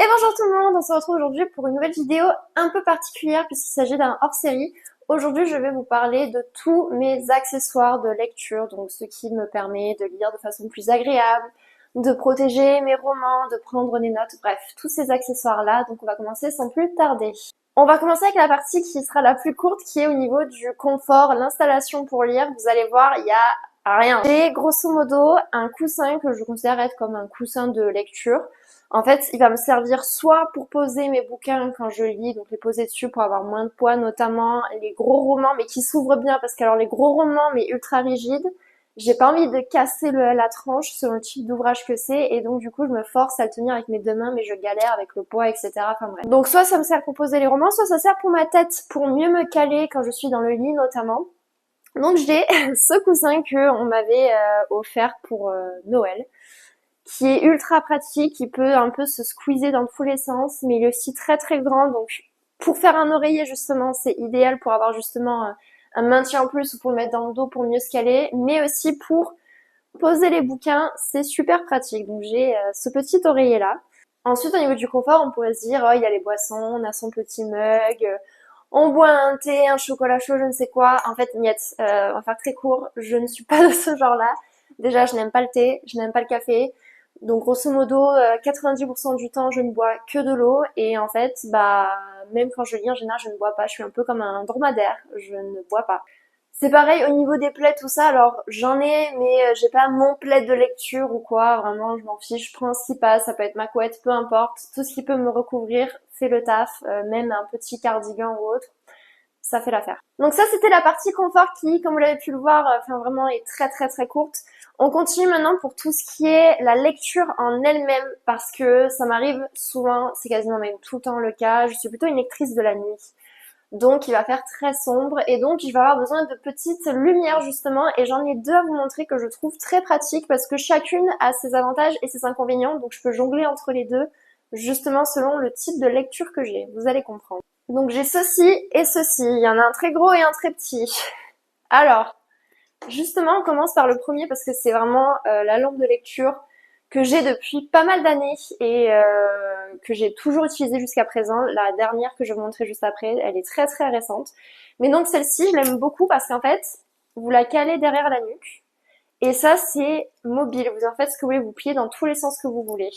Et bonjour tout le monde, on se retrouve aujourd'hui pour une nouvelle vidéo un peu particulière puisqu'il s'agit d'un hors-série. Aujourd'hui je vais vous parler de tous mes accessoires de lecture, donc ce qui me permet de lire de façon plus agréable, de protéger mes romans, de prendre des notes, bref, tous ces accessoires-là. Donc on va commencer sans plus tarder. On va commencer avec la partie qui sera la plus courte, qui est au niveau du confort, l'installation pour lire. Vous allez voir, il y a rien. J'ai grosso modo un coussin que je considère être comme un coussin de lecture. En fait, il va me servir soit pour poser mes bouquins quand je lis, donc les poser dessus pour avoir moins de poids, notamment les gros romans, mais qui s'ouvrent bien, parce que alors les gros romans, mais ultra rigides, j'ai pas envie de casser la tranche selon le type d'ouvrage que c'est, et donc du coup je me force à le tenir avec mes deux mains, mais je galère avec le poids, etc. Enfin bref. Donc soit ça me sert pour poser les romans, soit ça sert pour ma tête, pour mieux me caler quand je suis dans le lit notamment. Donc j'ai ce coussin que on m'avait offert pour Noël, qui est ultra pratique, qui peut un peu se squeezer dans tous les sens, mais il est aussi très très grand, donc pour faire un oreiller justement, c'est idéal pour avoir justement un maintien en plus ou pour le mettre dans le dos pour mieux se caler, mais aussi pour poser les bouquins, c'est super pratique. Donc j'ai ce petit oreiller là. Ensuite au niveau du confort, on pourrait se dire, oh il y a les boissons, on a son petit mug, on boit un thé, un chocolat chaud, je ne sais quoi. En fait, niet, on va faire très court, je ne suis pas de ce genre-là. Déjà, je n'aime pas le thé, je n'aime pas le café. Donc grosso modo, 90% du temps, je ne bois que de l'eau. Et en fait, bah même quand je lis en général, je ne bois pas. Je suis un peu comme un dromadaire, je ne bois pas. C'est pareil au niveau des plaids, tout ça. Alors j'en ai, mais j'ai pas mon plaid de lecture ou quoi. Vraiment, je m'en fiche. Je prends ce qui passe. Ça peut être ma couette, peu importe. Tout ce qui peut me recouvrir fait le taf. Même un petit cardigan ou autre, ça fait l'affaire. Donc ça, c'était la partie confort qui, comme vous l'avez pu le voir, enfin vraiment est très très très courte. On continue maintenant pour tout ce qui est la lecture en elle-même, parce que ça m'arrive souvent, c'est quasiment même tout le temps le cas. Je suis plutôt une lectrice de la nuit. Donc il va faire très sombre et donc je vais avoir besoin de petites lumières justement, et j'en ai deux à vous montrer que je trouve très pratiques parce que chacune a ses avantages et ses inconvénients, donc je peux jongler entre les deux justement selon le type de lecture que j'ai, vous allez comprendre. Donc j'ai ceci et ceci, il y en a un très gros et un très petit. Alors, justement on commence par le premier parce que c'est vraiment la lampe de lecture que j'ai depuis pas mal d'années et que j'ai toujours utilisée jusqu'à présent. La dernière que je vais vous montrer juste après, elle est très très récente. Mais donc celle-ci, je l'aime beaucoup parce qu'en fait, vous la calez derrière la nuque. Et ça, c'est mobile. Vous en faites ce que vous voulez, vous pliez dans tous les sens que vous voulez.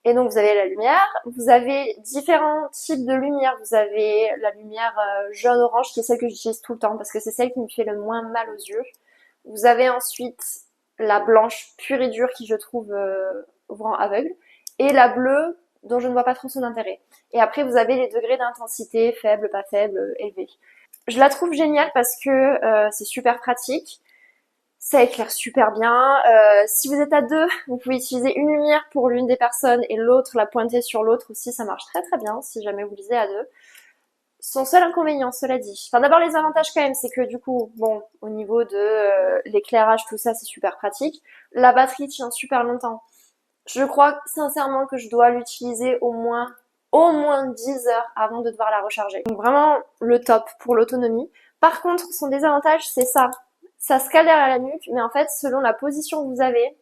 Et donc vous avez la lumière, vous avez différents types de lumière. Vous avez la lumière jaune-orange qui est celle que j'utilise tout le temps parce que c'est celle qui me fait le moins mal aux yeux. Vous avez ensuite la blanche pure et dure qui je trouve vous rend aveugle, et la bleue dont je ne vois pas trop son intérêt. Et après vous avez les degrés d'intensité, faible, pas faible, élevé. Je la trouve géniale parce que c'est super pratique, ça éclaire super bien. Si vous êtes à deux, vous pouvez utiliser une lumière pour l'une des personnes et l'autre la pointer sur l'autre aussi, ça marche très très bien si jamais vous lisez à deux. Son seul inconvénient, cela dit. Enfin, d'abord les avantages quand même, c'est que du coup, bon, au niveau de l'éclairage, tout ça, c'est super pratique. La batterie tient super longtemps. Je crois sincèrement que je dois l'utiliser au moins 10 heures avant de devoir la recharger. Donc vraiment le top pour l'autonomie. Par contre, son désavantage, c'est ça. Ça se cale derrière la nuque, mais en fait, selon la position que vous avez,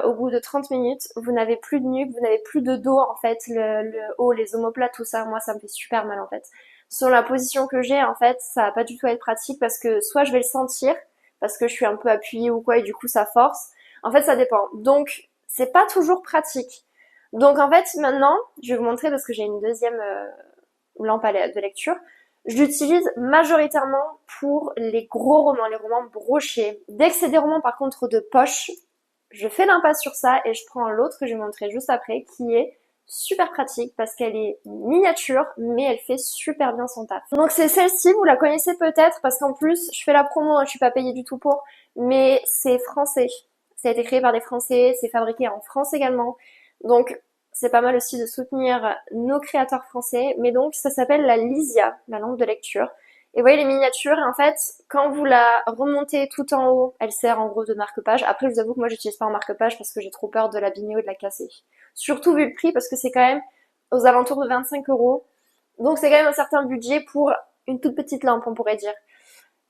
au bout de 30 minutes, vous n'avez plus de nuque, vous n'avez plus de dos en fait, le haut, les omoplates, tout ça, moi ça me fait super mal en fait. Sur la position que j'ai, en fait, ça va pas du tout être pratique parce que soit je vais le sentir, parce que je suis un peu appuyée ou quoi et du coup ça force. En fait, ça dépend. Donc, c'est pas toujours pratique. Donc en fait, maintenant, je vais vous montrer parce que j'ai une deuxième lampe de lecture. Je l'utilise majoritairement pour les gros romans, les romans brochés. Dès que c'est des romans par contre de poche, je fais l'impasse sur ça et je prends l'autre que je vais vous montrer juste après, qui est super pratique parce qu'elle est miniature mais elle fait super bien son taf. Donc c'est celle-ci, vous la connaissez peut-être parce qu'en plus je fais la promo, je suis pas payée du tout pour, mais c'est français. Ça a été créé par des Français, c'est fabriqué en France également. Donc c'est pas mal aussi de soutenir nos créateurs français, mais donc ça s'appelle la Lysia, la lampe de lecture. Et vous voyez les miniatures, et en fait, quand vous la remontez tout en haut, elle sert en gros de marque-page. Après, je vous avoue que moi, j'utilise pas en marque-page parce que j'ai trop peur de l'abîmer ou de la casser. Surtout vu le prix, parce que c'est quand même aux alentours de 25 euros. Donc c'est quand même un certain budget pour une toute petite lampe, on pourrait dire.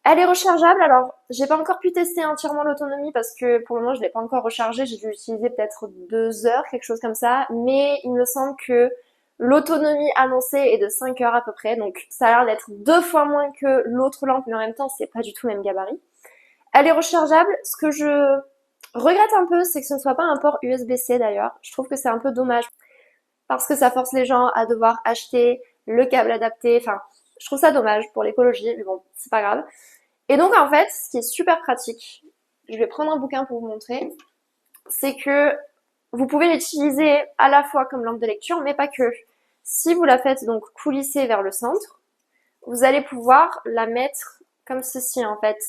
Elle est rechargeable, alors j'ai pas encore pu tester entièrement l'autonomie parce que pour le moment je l'ai pas encore rechargée, j'ai dû l'utiliser peut-être 2 heures, quelque chose comme ça, mais il me semble que l'autonomie annoncée est de 5 heures à peu près, donc ça a l'air d'être 2 fois moins que l'autre lampe, mais en même temps c'est pas du tout le même gabarit. Elle est rechargeable, ce que je regrette un peu c'est que ce ne soit pas un port USB-C d'ailleurs, je trouve que c'est un peu dommage parce que ça force les gens à devoir acheter le câble adapté, enfin je trouve ça dommage pour l'écologie, mais bon, c'est pas grave. Et donc en fait, ce qui est super pratique, je vais prendre un bouquin pour vous montrer, c'est que vous pouvez l'utiliser à la fois comme lampe de lecture, mais pas que. Si vous la faites donc coulisser vers le centre, vous allez pouvoir la mettre comme ceci en fait.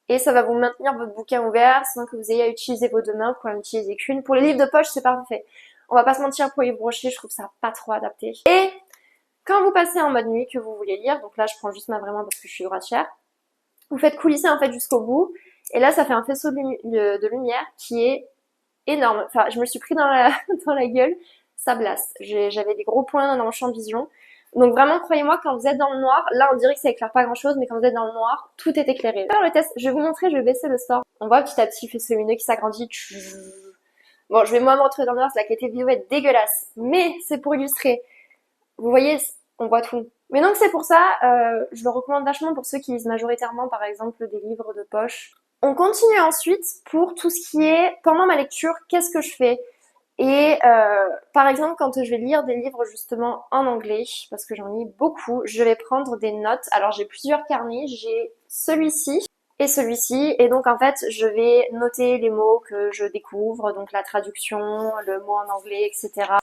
Et ça va vous maintenir votre bouquin ouvert sans que vous ayez à utiliser vos deux mains pour en utiliser qu'une. Pour les livres de poche, c'est parfait. On va pas se mentir, pour les brochets, je trouve ça pas trop adapté. Et quand vous passez en mode nuit, que vous voulez lire, donc là je prends juste ma vraiment parce que je suis droitière, vous faites coulisser en fait jusqu'au bout, et là ça fait un faisceau de lumière qui est énorme. Enfin, je me suis pris dans la, dans la gueule, ça blaste. J'avais des gros points dans mon champ de vision. Donc vraiment, croyez-moi, quand vous êtes dans le noir, là on dirait que ça éclaire pas grand chose, mais quand vous êtes dans le noir, tout est éclairé. Faire le test, je vais vous montrer, je vais baisser le store. On voit petit à petit le faisceau lumineux qui s'agrandit. Bon, je vais moi montrer dans le noir, c'est la qualité vidéo est dégueulasse, mais c'est pour illustrer. Vous voyez, on voit tout. Mais donc c'est pour ça, je le recommande vachement pour ceux qui lisent majoritairement par exemple des livres de poche. On continue ensuite pour tout ce qui est pendant ma lecture, qu'est-ce que je fais? Et par exemple quand je vais lire des livres justement en anglais, parce que j'en lis beaucoup, je vais prendre des notes. Alors j'ai plusieurs carnets, j'ai celui-ci et celui-ci, et donc en fait je vais noter les mots que je découvre, donc la traduction, le mot en anglais, etc.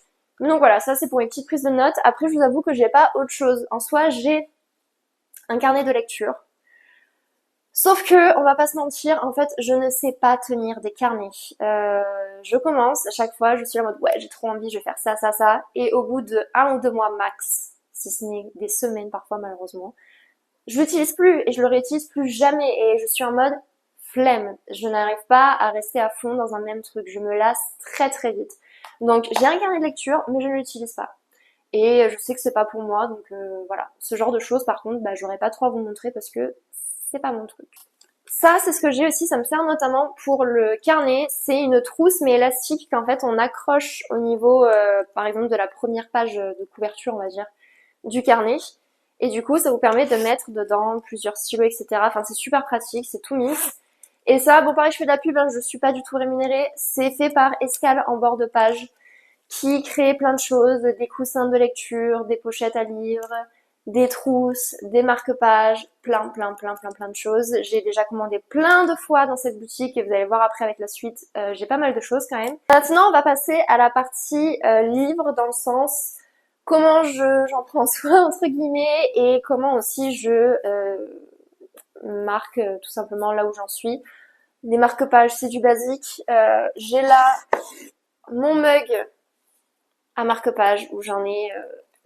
Donc voilà, ça c'est pour une petite prise de notes. Après, je vous avoue que j'ai pas autre chose. En soi, j'ai un carnet de lecture. Sauf que, on va pas se mentir, en fait, je ne sais pas tenir des carnets. Je commence, à chaque fois, je suis en mode, ouais, j'ai trop envie, je vais faire ça, ça, ça. Et au bout de 1 ou 2 mois max, si ce n'est des semaines parfois malheureusement, je l'utilise plus et je le réutilise plus jamais. Et je suis en mode flemme. Je n'arrive pas à rester à fond dans un même truc. Je me lasse très très vite. Donc j'ai un carnet de lecture, mais je ne l'utilise pas. Et je sais que c'est pas pour moi, donc voilà. Ce genre de choses, par contre, bah, j'aurais pas trop à vous montrer parce que c'est pas mon truc. Ça, c'est ce que j'ai aussi, ça me sert notamment pour le carnet. C'est une trousse mais élastique qu'en fait on accroche au niveau, par exemple, de la première page de couverture, on va dire, du carnet. Et du coup, ça vous permet de mettre dedans plusieurs stylos, etc. Enfin, c'est super pratique, c'est tout mix. Et ça, bon pareil, je fais de la pub, hein, je suis pas du tout rémunérée. C'est fait par Escale en bord de page, qui crée plein de choses, des coussins de lecture, des pochettes à livres, des trousses, des marque-pages, plein de choses. J'ai déjà commandé plein de fois dans cette boutique et vous allez voir après avec la suite, j'ai pas mal de choses quand même. Maintenant, on va passer à la partie livre dans le sens comment j'en prends soin entre guillemets et comment aussi je marque tout simplement là où j'en suis. Les marque-pages, c'est du basique. J'ai là mon mug à marque-page où j'en ai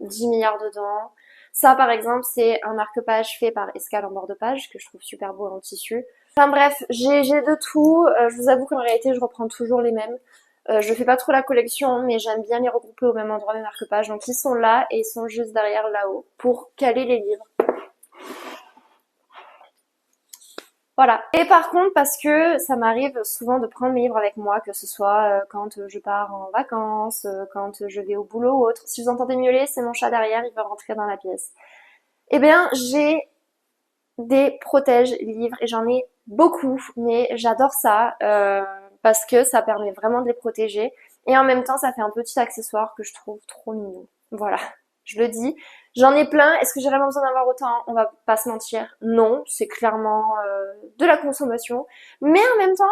10 milliards dedans. Ça par exemple c'est un marque-page fait par Escale en bord de page que je trouve super beau en tissu. Enfin bref, j'ai de tout. Je vous avoue qu'en réalité je reprends toujours les mêmes. Je fais pas trop la collection mais j'aime bien les regrouper au même endroit mes marque-pages. Donc ils sont là et ils sont juste derrière là-haut pour caler les livres. Voilà. Et par contre, parce que ça m'arrive souvent de prendre mes livres avec moi, que ce soit quand je pars en vacances, quand je vais au boulot ou autre. Si vous entendez miauler, c'est mon chat derrière, il va rentrer dans la pièce. Eh bien, j'ai des protège-livres et j'en ai beaucoup, mais j'adore ça parce que ça permet vraiment de les protéger. Et en même temps, ça fait un petit accessoire que je trouve trop mignon. Voilà, je le dis. J'en ai plein. Est-ce que j'ai vraiment besoin d'avoir autant? On va pas se mentir. Non, c'est clairement de la consommation. Mais en même temps,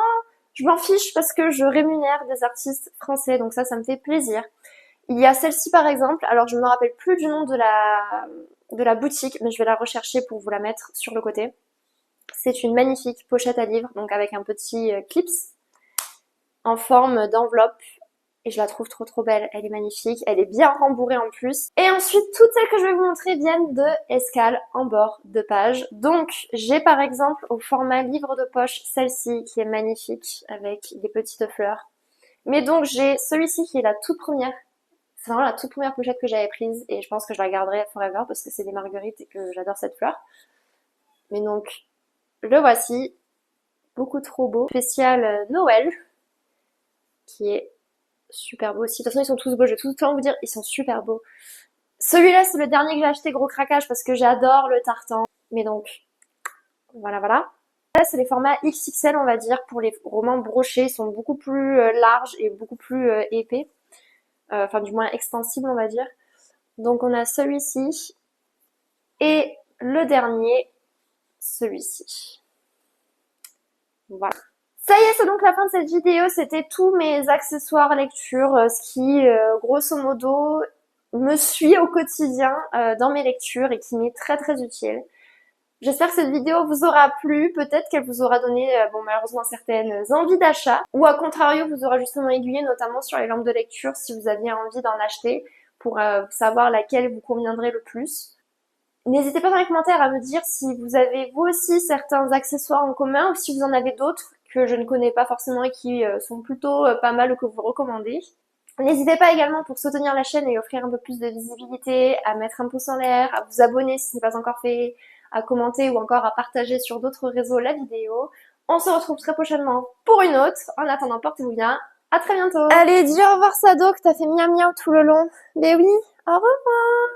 je m'en fiche parce que je rémunère des artistes français. Donc ça me fait plaisir. Il y a celle-ci par exemple. Alors je me rappelle plus du nom de la boutique, mais je vais la rechercher pour vous la mettre sur le côté. C'est une magnifique pochette à livres, donc avec un petit clips en forme d'enveloppe. Et je la trouve trop belle, elle est magnifique, elle est bien rembourrée en plus. Et ensuite, toutes celles que je vais vous montrer viennent de Escale en bord de page. Donc, j'ai par exemple au format livre de poche celle-ci qui est magnifique avec des petites fleurs. Mais donc, j'ai celui-ci qui est la toute première. C'est vraiment la toute première pochette que j'avais prise et je pense que je la garderai forever parce que c'est des marguerites et que j'adore cette fleur. Mais donc, le voici, beaucoup trop beau. Spécial Noël, qui est super beau aussi. De toute façon, ils sont tous beaux, je vais tout le temps vous dire, ils sont super beaux. Celui-là, c'est le dernier que j'ai acheté, gros craquage, parce que j'adore le tartan. Mais donc, voilà, voilà. Là, c'est les formats XXL, on va dire, pour les romans brochés. Ils sont beaucoup plus larges et beaucoup plus épais. Enfin, du moins extensibles, on va dire. Donc, on a celui-ci. Et le dernier, celui-ci. Voilà. Ça y est, c'est donc la fin de cette vidéo. C'était tous mes accessoires lecture, ce qui, grosso modo, me suit au quotidien dans mes lectures et qui m'est très très utile. J'espère que cette vidéo vous aura plu, peut-être qu'elle vous aura donné, bon malheureusement certaines envies d'achat, ou à contrario vous aura justement aiguillé, notamment sur les lampes de lecture si vous aviez envie d'en acheter, pour savoir laquelle vous conviendrait le plus. N'hésitez pas dans les commentaires à me dire si vous avez vous aussi certains accessoires en commun, ou si vous en avez d'autres que je ne connais pas forcément et qui sont plutôt pas mal ou que vous recommandez. N'hésitez pas également pour soutenir la chaîne et offrir un peu plus de visibilité, à mettre un pouce en l'air, à vous abonner si ce n'est pas encore fait, à commenter ou encore à partager sur d'autres réseaux la vidéo. On se retrouve très prochainement pour une autre. En attendant, portez-vous bien. À très bientôt. Allez, dis au revoir Sado que t'as fait miam miam tout le long. Mais oui, au revoir.